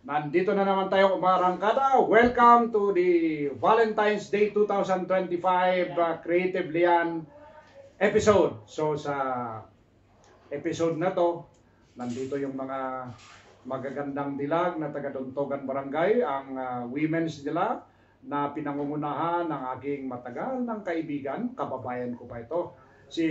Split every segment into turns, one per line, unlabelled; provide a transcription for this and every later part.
Nandito na naman tayo umarangkada. Welcome to the Valentine's Day 2025 Creative Lian episode. So sa episode na to, nandito yung mga magagandang dilag na taga-Duntogan Barangay, ang women's nila na pinangungunahan ng aking matagal ng kaibigan, kababayan ko pa ito, si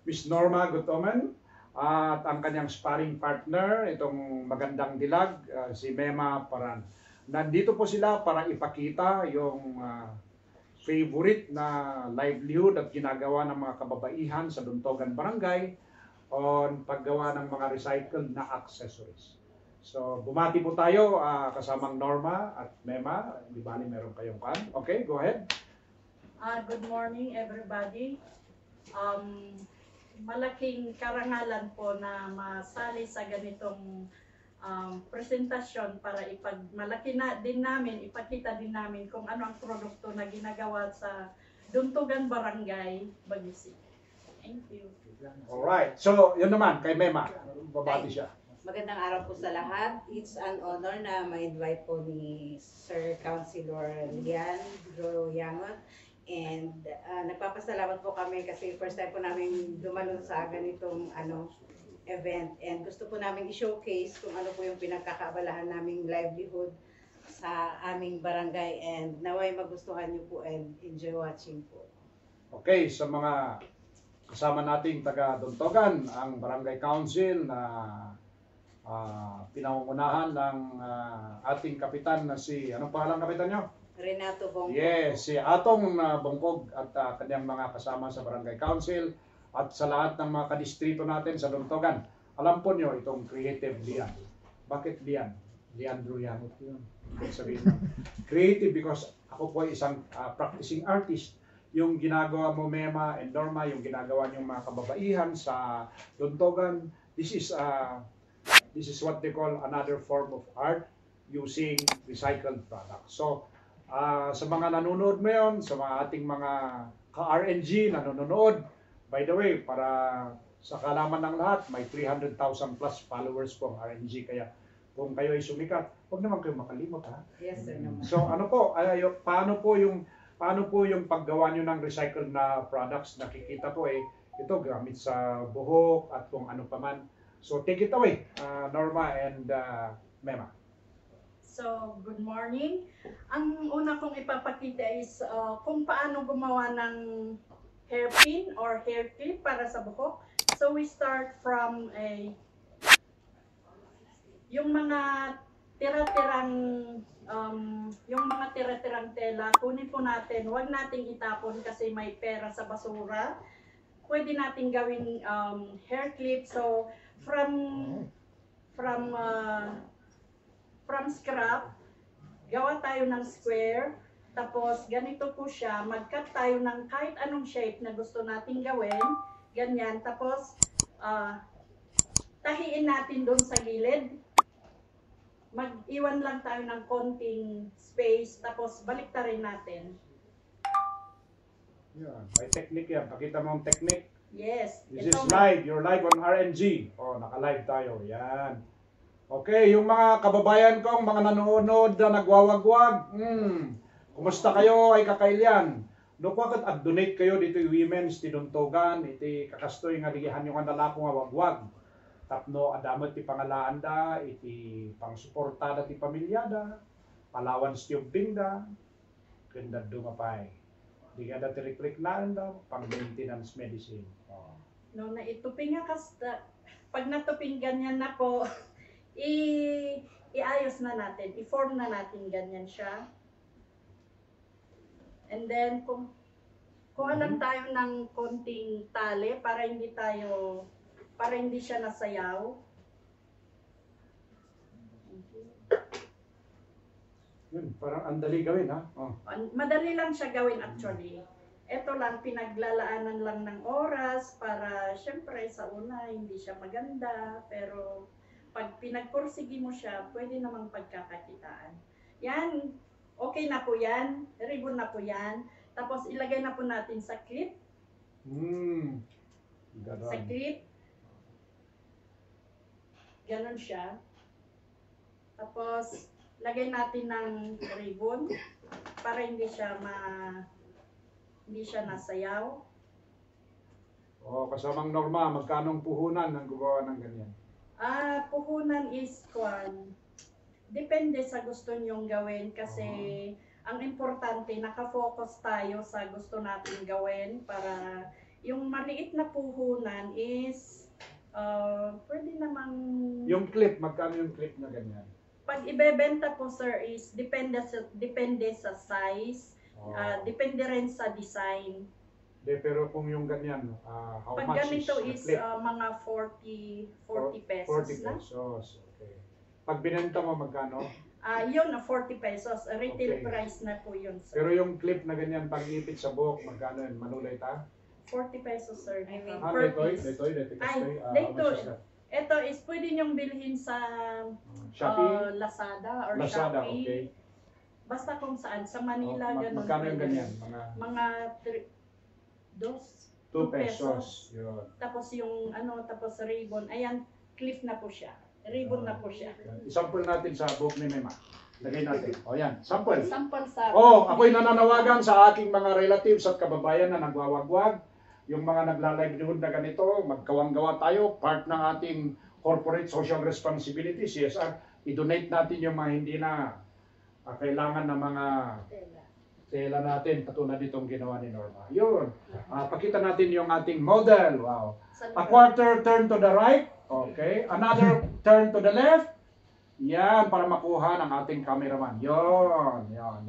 Miss Norma Gutomen. At ang kanyang sparring partner, itong magandang dilag, si Mema Paran. Nandito po sila para ipakita yung favorite na livelihood at ginagawa ng mga kababaihan sa Duntogan Barangay on paggawa ng mga recycled na accessories. So, bumati po tayo kasamang Norma at Mema. Di bali meron kayong kan. Okay, go ahead.
Good morning everybody. Malaking karangalan po na masali sa ganitong presentasyon para ipagmalaki na din namin, ipakita din namin kung ano ang produkto na ginagawa sa Duntogan Barangay, Bagusi. Thank you.
Alright, so yun naman, kay Mema, babati siya.
Magandang araw po sa lahat. It's an honor na ma-invite po ni Sir Councilor Lian Droyangot. And nagpapasalamat po kami kasi first time po namin dumalo sa ganitong event. And gusto po namin i-showcase kung ano po yung pinagkakaabalahan naming livelihood sa aming barangay. And naway magustuhan niyo po and enjoy watching po.
Okay, sa mga kasama nating taga-Duntogan, ang Barangay Council na pinangungunahan ng ating kapitan na si, anong pangalan kapitan nyo?
Renato Bongkog.
Yes, si Atong Bongkog at kanyang mga kasama sa Barangay Council at sa lahat ng mga kadistrito natin sa Duntogan. Alam po nyo itong Creative Lian. Bakit Lian? Leandro Yangot yun. Sabihin mo. Creative because ako po ay isang practicing artist. Yung ginagawa mo Mema and Norma, yung ginagawa niyong mga kababaihan sa Duntogan, this is what they call another form of art using recycled products. So, sa mga nanonood mo yun, sa mga ating mga ka-RNG na nanonood, by the way, para sa kalaman ng lahat, may 300,000 plus followers po ang RNG. Kaya kung kayo ay sumikat, huwag naman kayo makalimot ha.
Yes, sir naman.
So ano po, paano po yung paggawa nyo ng recycled na products? Nakikita po ito gamit sa buhok at kung ano pa man. So take it away, Norma and Mema.
So, good morning. Ang una kong ipapakita is kung paano gumawa ng hairpin or hair clip para sa buhok. So, we start from yung mga tira-tirang tela, kunin po natin, huwag nating itapon kasi may pera sa basura. Pwede nating gawing hair clip. So, from scrap, gawa tayo ng square, tapos ganito po siya, mag-cut tayo ng kahit anong shape na gusto nating gawin, ganyan, tapos tahiin natin doon sa gilid, mag-iwan lang tayo ng konting space, tapos baliktarin natin.
Yan, may technique yan. Pakita mo ang technique.
Yes.
This is live. You're live on RNG. Oh, naka-live tayo. Yan. Okay, yung mga kababayan kong mga nanonood na nagwawagwag, kumusta kayo ay kakailyan? Nukwakat at donate kayo dito yung women's ti Duntogan, iti kakastoy nga ligihan yung andalako nga wagwag. Tapno adamot ti pangalaan da, iti pangsuportada ti pamilyada, palawan ti ubing kenda dumapay. Di ka da tirik-rik na pang maintenance medicine. Oh.
No, na ituping nga kasta, pag natuping ganyan na po, iayos na natin, i-form na natin ganyan siya. And then, kung alam tayo ng konting tali para hindi siya nasayaw.
Yun, parang andali gawin ha. Oh.
Madali lang siya gawin actually. Ito lang, pinaglalaanan lang ng oras para syempre sa una hindi siya maganda, pero pag pinagpursigi mo siya, pwede namang pagkakakitaan. Yan, okay na po yan. Ribbon na po yan. Tapos ilagay na po natin sa clip. Sa clip. Ganon siya. Tapos Tapos, lagay natin ng ribbon para hindi siya nasayaw.
Kasamang Norma, magkanong puhunan ng gumawa ng ganyan?
Puhunan is depende sa gusto nyong gawin kasi ang importante, nakafocus tayo sa gusto natin gawin para yung maliit na puhunan is pwede namang...
Yung clip, magkano yung clip na ganyan?
Pag ibebenta po sir is depende sa size, depende rin sa design.
Pero kung yung ganyan, how
Pag
much
ganito
is
is
the clip?
mga 40 pesos
40
lang.
pesos. Okay. Pag binenta mo, magkano?
Yun, 40 pesos. Retail
Okay.
price na po yun, sir.
Pero yung clip na ganyan, pang-ipit sa buhok, magkano yun? Manulay ta?
40 pesos, sir.
I mean,
Per
Detoy?
piece.
Detoy?
Ay, Detoy. Ito is pwede nyong bilhin sa
Shopee?
Lazada or
Lazada,
Shopee.
okay.
Basta kung saan. Sa Manila, ganun.
Magkano yung
pwede.
ganyan? Mga 2 pesos. Yun.
Tapos yung tapos ribbon. Ayan, clip na po siya. Ribbon na po siya.
I-sample natin sa buhok ni Mema. Lagay natin. Yan, sample.
Sample sa...
Ako'y nananawagan sa aking mga relatives at kababayan na nagwawagwag. Yung mga nagla-livelihood na ganito, magkawang-gawa tayo, part ng ating corporate social responsibility, CSR. I-donate natin yung mga hindi na kailangan ng mga tela natin, katulad itong ginawa ni Norma. Yun. Pakita natin yung ating model. Wow. A quarter turn to the right. Okay. Another turn to the left. Yan, para makuha ng ating cameraman. Yun. Yan.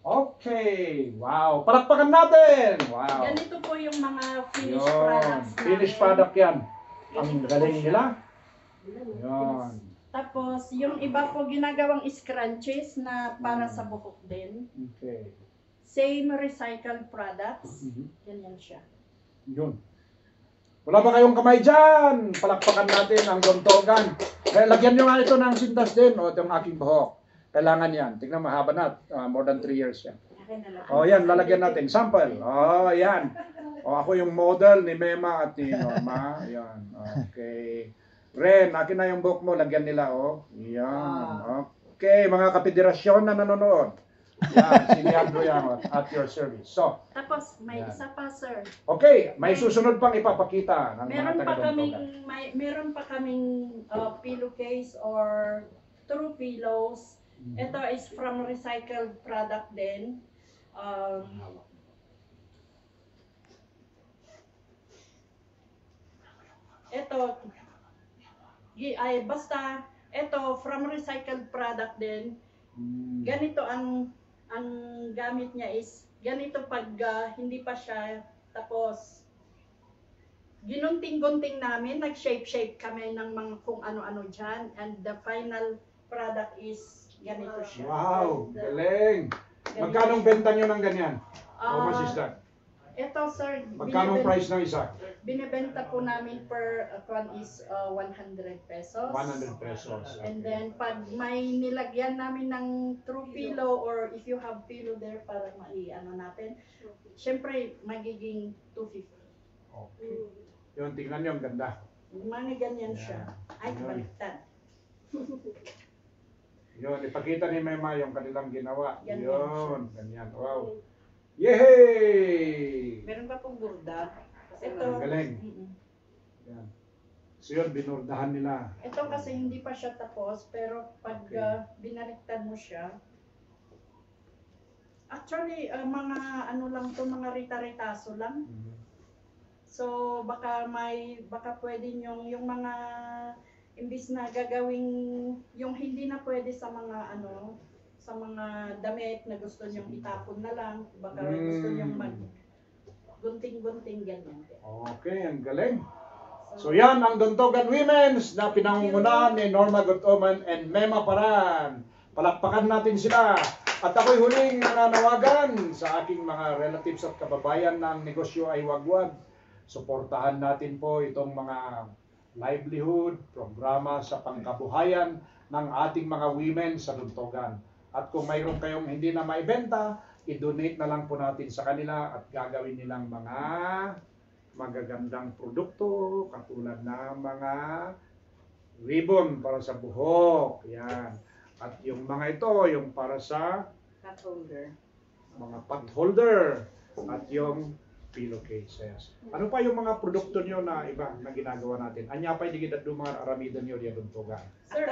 Okay. Wow. Palakpakan natin. Wow.
Ganito po yung mga finished
Yun.
products namin.
Finished product yan. Ang
Ganito po
galing
siya.
nila. Yun.
Tapos, yung iba po ginagawang scrunchies na para sa buhok din.
Okay.
Same recycled products.
Mhm.
Ganyan siya.
Yun. Wala ba kayong kamay dyan? Palakpakan natin ang dontogan. Lagyan nyo nga ito ng sintas din. Itong aking buhok. Kailangan yan. Tingnan, mahaba na. More than 3 years yan. Yan, lalagyan natin. Sample. Yan. Ako yung model ni Mema at ni Norma. Yan. Okay. Ren, akin na yung buhok mo. Lagyan nila, Yan. Okay, mga kapederasyon na nanonood. Yan, si Leandro Yangot at your service. So,
Tapos, may
Yan.
isa pa, sir.
okay, may susunod pang ipapakita ng mga taga-dontogan.
Meron pa kaming pillowcase or true pillows. Ito is from recycled product din. Basta ito from recycled product din. Ganito ang gamit niya is ganito pag hindi pa siya tapos ginunting-gunting namin, nag-shape kami ng mga kung ano-ano dyan and the final product is ganito siya.
Wow, galing.
Ganito
Magkano
siya.
benta nyo ng ganyan? How
Ah,
much is that?
Ito sir,
Magkano price ng isa?
binibenta po namin per one is 100 pesos.
100 pesos.
And then pag may nilagyan namin ng true pillow or if you have pillow there para natin, syempre magiging 250.
Okay. Yun, tingnan nyo, ang ganda.
Mga ganyan siya. Ay,
Yun.
baliktad.
Yun, ipakita ni Mema yung kanilang ginawa.
Ganyan
Yun, ganyan. Wow. Yehey!
Meron pa pong burda. Kasi
Ito.
Galing.
Mm-mm.
Yan. So yun, binurdahan nila.
Ito kasi hindi pa siya tapos, pero pag
Okay.
binaliktad mo siya, actually, mga ano lang to, mga rita-ritaso lang.
Mhm.
So, baka pwede yung mga, imbis na gagawing, yung hindi na pwede sa mga sa mga damit na gusto nyong itapon na lang, baka gusto nyong gunting-gunting ganyan.
Okay, ang galing. So yan ang Dontogan Women's na pinangungunahan ni Norma Gutoman and Mema Paran. Palakpakan natin sila. At ako'y huling nananawagan sa aking mga relatives at kababayan ng negosyo ay wagwag. Suportahan natin po itong mga livelihood, programa sa pangkabuhayan ng ating mga women sa Dontogan. At kung mayroon kayong hindi na maibenta, i-donate na lang po natin sa kanila at gagawin nilang mga magagandang produkto katulad ng mga ribbon para sa buhok. Yan. At yung mga ito, yung para sa
Cut holder.
mga pot holder at yung pillowcases. Ano pa yung mga produkto nyo na iba na ginagawa natin? Anya pa hindi kita mga aramidan nyo diyan tuntugan.
Sir,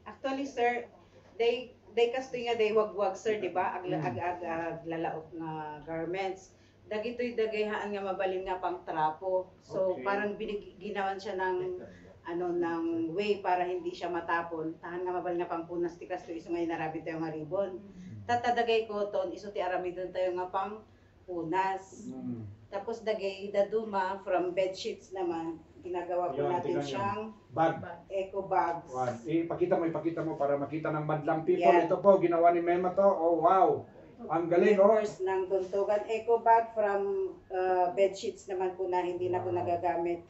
Actually, sir, they kasto nga day wagwag, sir, di ba? Aglalaot nga garments. Dagitoy dagayhaan nga mabalin nga pang trapo. So
Okay.
parang ginawan siya ng ng way para hindi siya matapon. Tahan nga mabalin nga pang punas ti kasto iso nga inarabit tayo nga ribbon. Tatadagay ko ton iso ti aramidon tayo nga pang punas.
Hmm.
Tapos dagay daduma from bed sheets naman. Ginagawa po
Yun,
natin
tingnan nyo.
siyang
Bag.
eco bags.
One. Ipakita mo para makita ng madlang people.
Yeah.
Ito po, ginawa ni Mema to. Oh, wow. Ang galing, oh.
Members ng Tuntugan Eco Bag from bed sheets naman po na hindi na po nagagamit.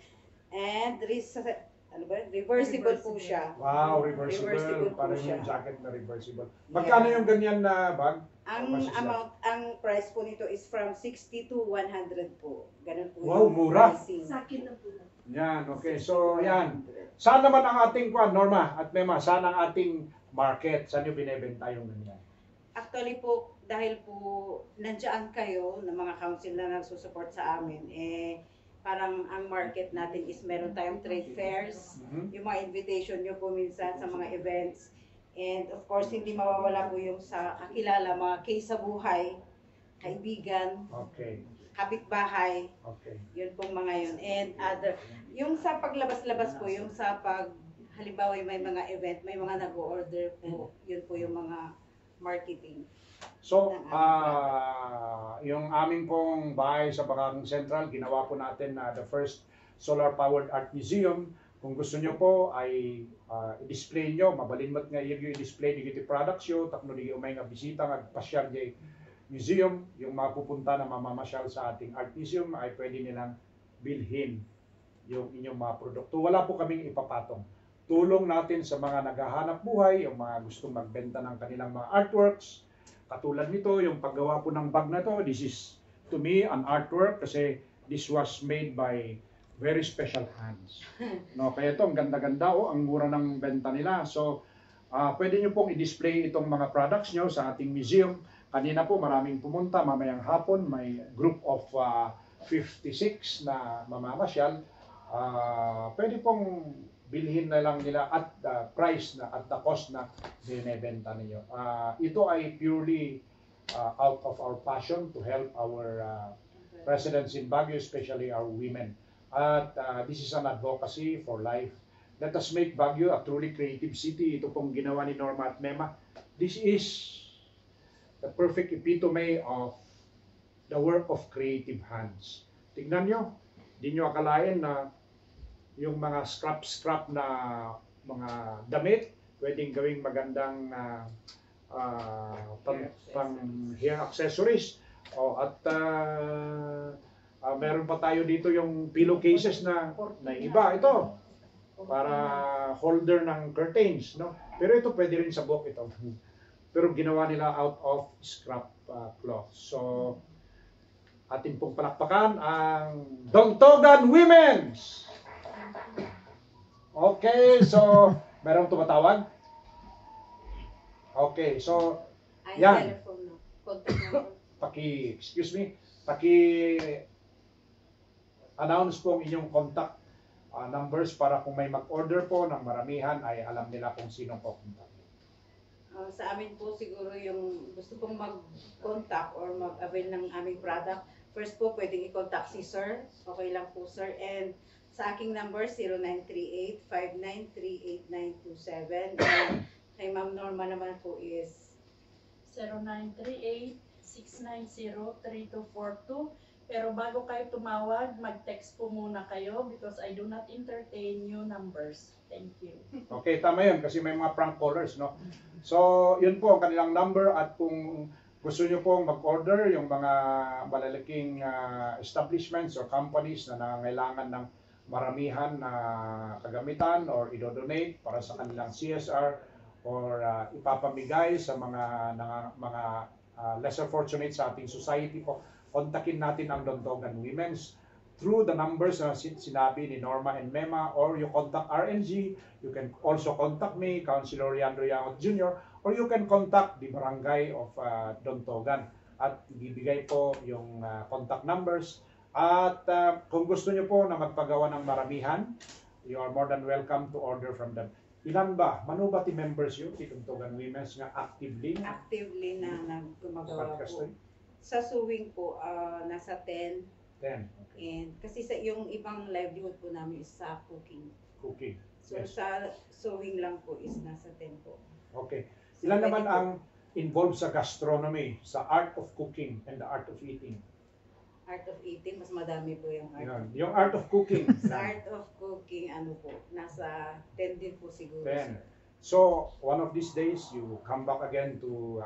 And reversible po siya.
Wow, reversible.
Reversible po
Parang
siya.
yung jacket na reversible. Magkano yung ganyan na bag?
Ang
How much is that?
amount, ang price po nito is from 60 to 100 po. Ganun po
Wow,
yung
mura.
pricing.
sa akin na po.
Yan, okay. So, yan. Saan naman ang ating Norma at Mema? Saan ang ating market? Saan yung binebenta yung ganyan?
Actually po, dahil po nandiyan kayo ng mga council na nagsusupport sa amin, parang ang market natin is meron tayong trade fairs,
Mhm.
yung mga invitation nyo po minsan sa mga events. And of course, hindi mawawala po yung sa kakilala, mga case sa buhay, kaibigan,
Okay.
kapitbahay,
Okay.
yun pong mga yun. And other, yung sa paglabas-labas po, yung sa pag, halimbawa may mga event, may mga nag-order po, yun po yung mga marketing.
So, yung aming pong bahay sa Bacang Central, ginawa po natin na the first solar-powered art museum. Kung gusto nyo po ay i-display nyo, mabalinmat nga yung i-display di kiti products yun, takno di umay nga bisita nga pasyar di museum, yung mapupunta na mamamasyal sa ating art museum ay pwede nilang bilhin yung inyong mga produkto. Wala po kaming ipapatong. Tulong natin sa mga naghahanap buhay, yung mga gustong magbenta ng kanilang mga artworks. Katulad nito, yung paggawa po ng bag na to, this is to me an artwork kasi this was made by very special hands. No, kaya ito, ang ganda-ganda, ang mura ng benta nila. So, pwede nyo pong i-display itong mga products nyo sa ating museum. Kanina po, maraming pumunta, mamayang hapon, may group of 56 na mamamasyal. Pwede pong bilhin na lang nila at the price na at the cost na binebenta ninyo. Ito ay purely out of our passion to help our residents in Baguio, especially our women. At this is an advocacy for life. Let us make Baguio a truly creative city. Ito pong ginawa ni Norma at Mema. This is the perfect epitome of the work of creative hands. Tingnan nyo, di nyo akalain na yung mga scrap na mga damit, pwedeng gawing magandang pang hair accessories. At meron pa tayo dito yung pillowcases na iba. Ito, para holder ng curtains. No? Pero ito pwede rin sa book ito. Pero ginawa nila out of scrap cloth. So, ating pong palakpakan ang Dongtogan Women's! Okay, so merong tumatawag? Okay, so
Ay,
yan.
telephone no. Contact number.
Excuse me, announce po ang inyong contact numbers para kung may mag-order po ng maramihan ay alam nila kung sino po contact.
Sa amin po siguro yung gusto pong mag-contact or mag-avail ng aming product, first po pwedeng i-contact si Sir. Okay lang po, Sir. And sa aking number, 0938-5938927. And kay Ma'am Norma naman po is
0938-690-3242. Pero bago kayo tumawag, mag-text po muna kayo because I do not entertain new numbers. Thank you.
Okay, tama yun kasi may mga prank callers, no? So, yun po ang kanilang number at kung gusto nyo pong mag-order yung mga malalaking establishments or companies na nangangailangan ng maramihan na kagamitan or idodonate para sa kanilang CSR or ipapamigay sa mga lesser fortunate sa ating society po, kontakin natin ang Dongtogan Women's. through the numbers na sinabi ni Norma and Mema, or you contact RNG, you can also contact me, Councilor Leandro Yangot Jr., or you can contact the Barangay of Dontogan. At ibibigay po yung contact numbers. At kung gusto nyo po na magpagawa ng maramihan, you are more than welcome to order from them. Ilan ba? Mano ba ti members yun? Ti Dontogan Women's nga actively?
Actively na gumagawa
Podcast
po. Sa sewing po, nasa 10.
10.
And kasi sa yung ibang livelihood po namin is sa cooking.
Cooking.
So
Yes.
sa sewing lang po is nasa 10 po.
Okay.
So,
Ilan
pwede
naman
po.
ang involved sa gastronomy, sa art of cooking and the art of eating?
Art of eating, mas madami po yung art.
Yan. Yung art of cooking.
Sa art of cooking, ano po, nasa 10 din po siguro.
10.
sir.
So, one of these days, you come back again to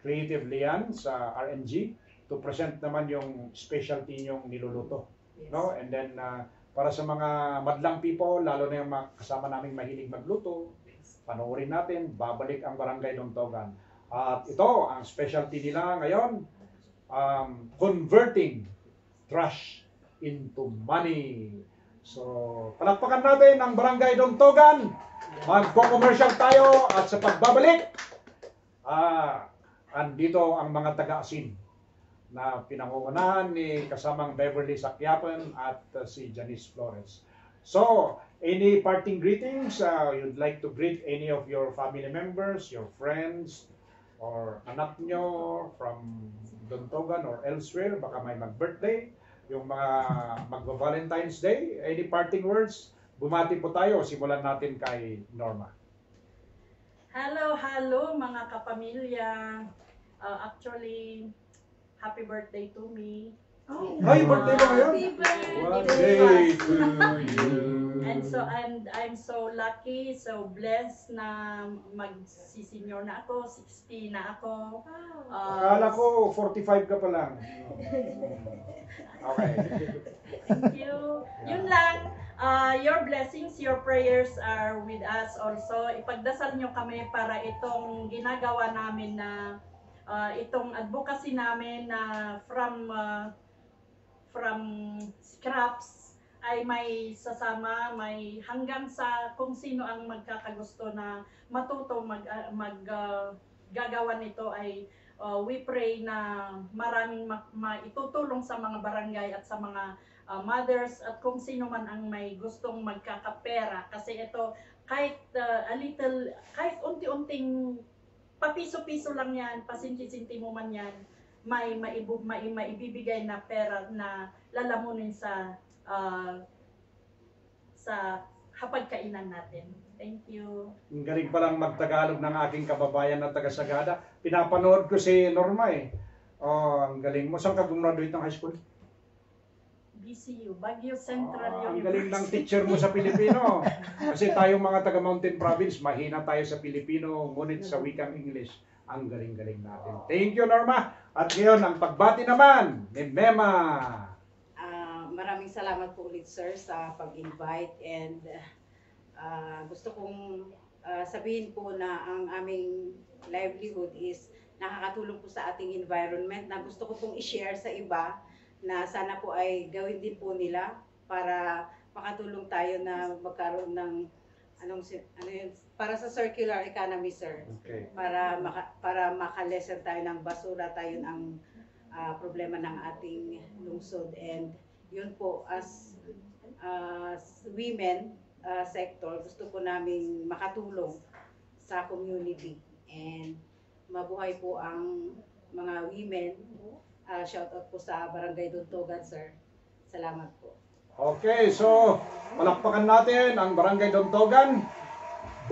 Creative Lian sa RNG to present naman yung specialty nyong niluluto.
Yes.
No? And then, para sa mga madlang people, lalo na yung mga kasama naming mahilig magluto, panoorin natin, babalik ang Barangay Dontogan. At ito, ang specialty nila ngayon, converting trash into money. So, palakpakan natin ang Barangay Dontogan. Magko-commercial tayo at sa pagbabalik, andito ang mga taga-asin na pinangungunahan ni kasamang Beverly Sakyapan at si Janice Flores. So, any parting greetings? You'd like to greet any of your family members, your friends, or anak nyo from Dontogan or elsewhere, baka may mag-birthday, yung mga magva-Valentine's Day. Any parting words? Bumati po tayo. Simulan natin kay Norma.
Hello mga kapamilya. Actually, happy birthday to me.
Ay, birthday mo ngayon?
Happy birthday.
One day to you.
And I'm so lucky, so blessed na magsisenyor na ako, 60 na ako.
Akala ko 45 ka pa lang. Okay.
Thank you. Yun lang. Your blessings, your prayers are with us also. Ipagdasal nyo kami para itong ginagawa namin na itong advocacy namin na from scraps ay may sasama, may hanggang sa kung sino ang magkakagusto na matuto gagawa nito ay we pray na maraming maitutulong sa mga barangay at sa mga mothers at kung sino man ang may gustong magkakapera kasi ito kahit kahit unti-unting papiso-piso lang yan, pasinti-sinti mo man yan, may maibibigay na pera na lalamunin sa hapagkainan natin. Thank you.
Ang galing palang magtagalog ng aking kababayan na taga-Sagada. Pinapanood ko si Norma eh. Oh, ang galing mo. Saan ka gumraduate ng high school?
BCU, Baguio Central
Ang
University.
galing ng teacher mo sa Pilipino. Kasi tayong mga taga-Mountain Province, mahina tayo sa Pilipino, ngunit sa wikang English, ang galing-galing natin. Thank you, Norma. At ngayon, ang pagbati naman ni Mema.
Maraming salamat po ulit sir sa pag-invite and gusto kong sabihin po na ang aming livelihood is nakakatulong po sa ating environment na gusto ko pong i-share sa iba na sana po ay gawin din po nila para makatulong tayo na magkaroon ng ano yun, para sa circular economy sir.
Okay.
Para makalesen tayo ng basura, tayo ang problema ng ating lungsod and yun po as women sector gusto po naming makatulong sa community and mabuhay po ang mga women. Shout out po sa Barangay Dontogan sir. Salamat po.
Okay, so palakpakan natin ang Barangay Dontogan.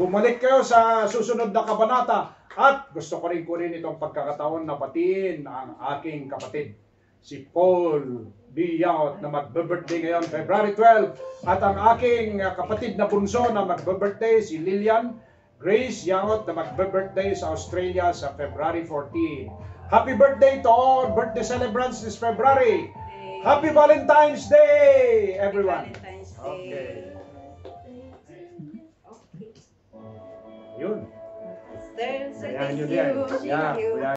Bumalik kayo sa susunod na kabanata at gusto ko rin kunin itong pagkakataon na batiin ang aking kapatid si Paul B. Yangot na magbe-birthday ngayon February 12 at ang aking kapatid na bunso na magbe-birthday si Lilian Grace Yangot na magbe-birthday sa Australia sa February 14. Happy birthday to all birthday celebrants this February. Happy Valentine's Day, everyone.
Happy Valentine's Day.
Okay.
Okay.
Yun.
Sir,
Ayan
thank
yun
you.
yan.
Thank
Yeah,
you.
kuya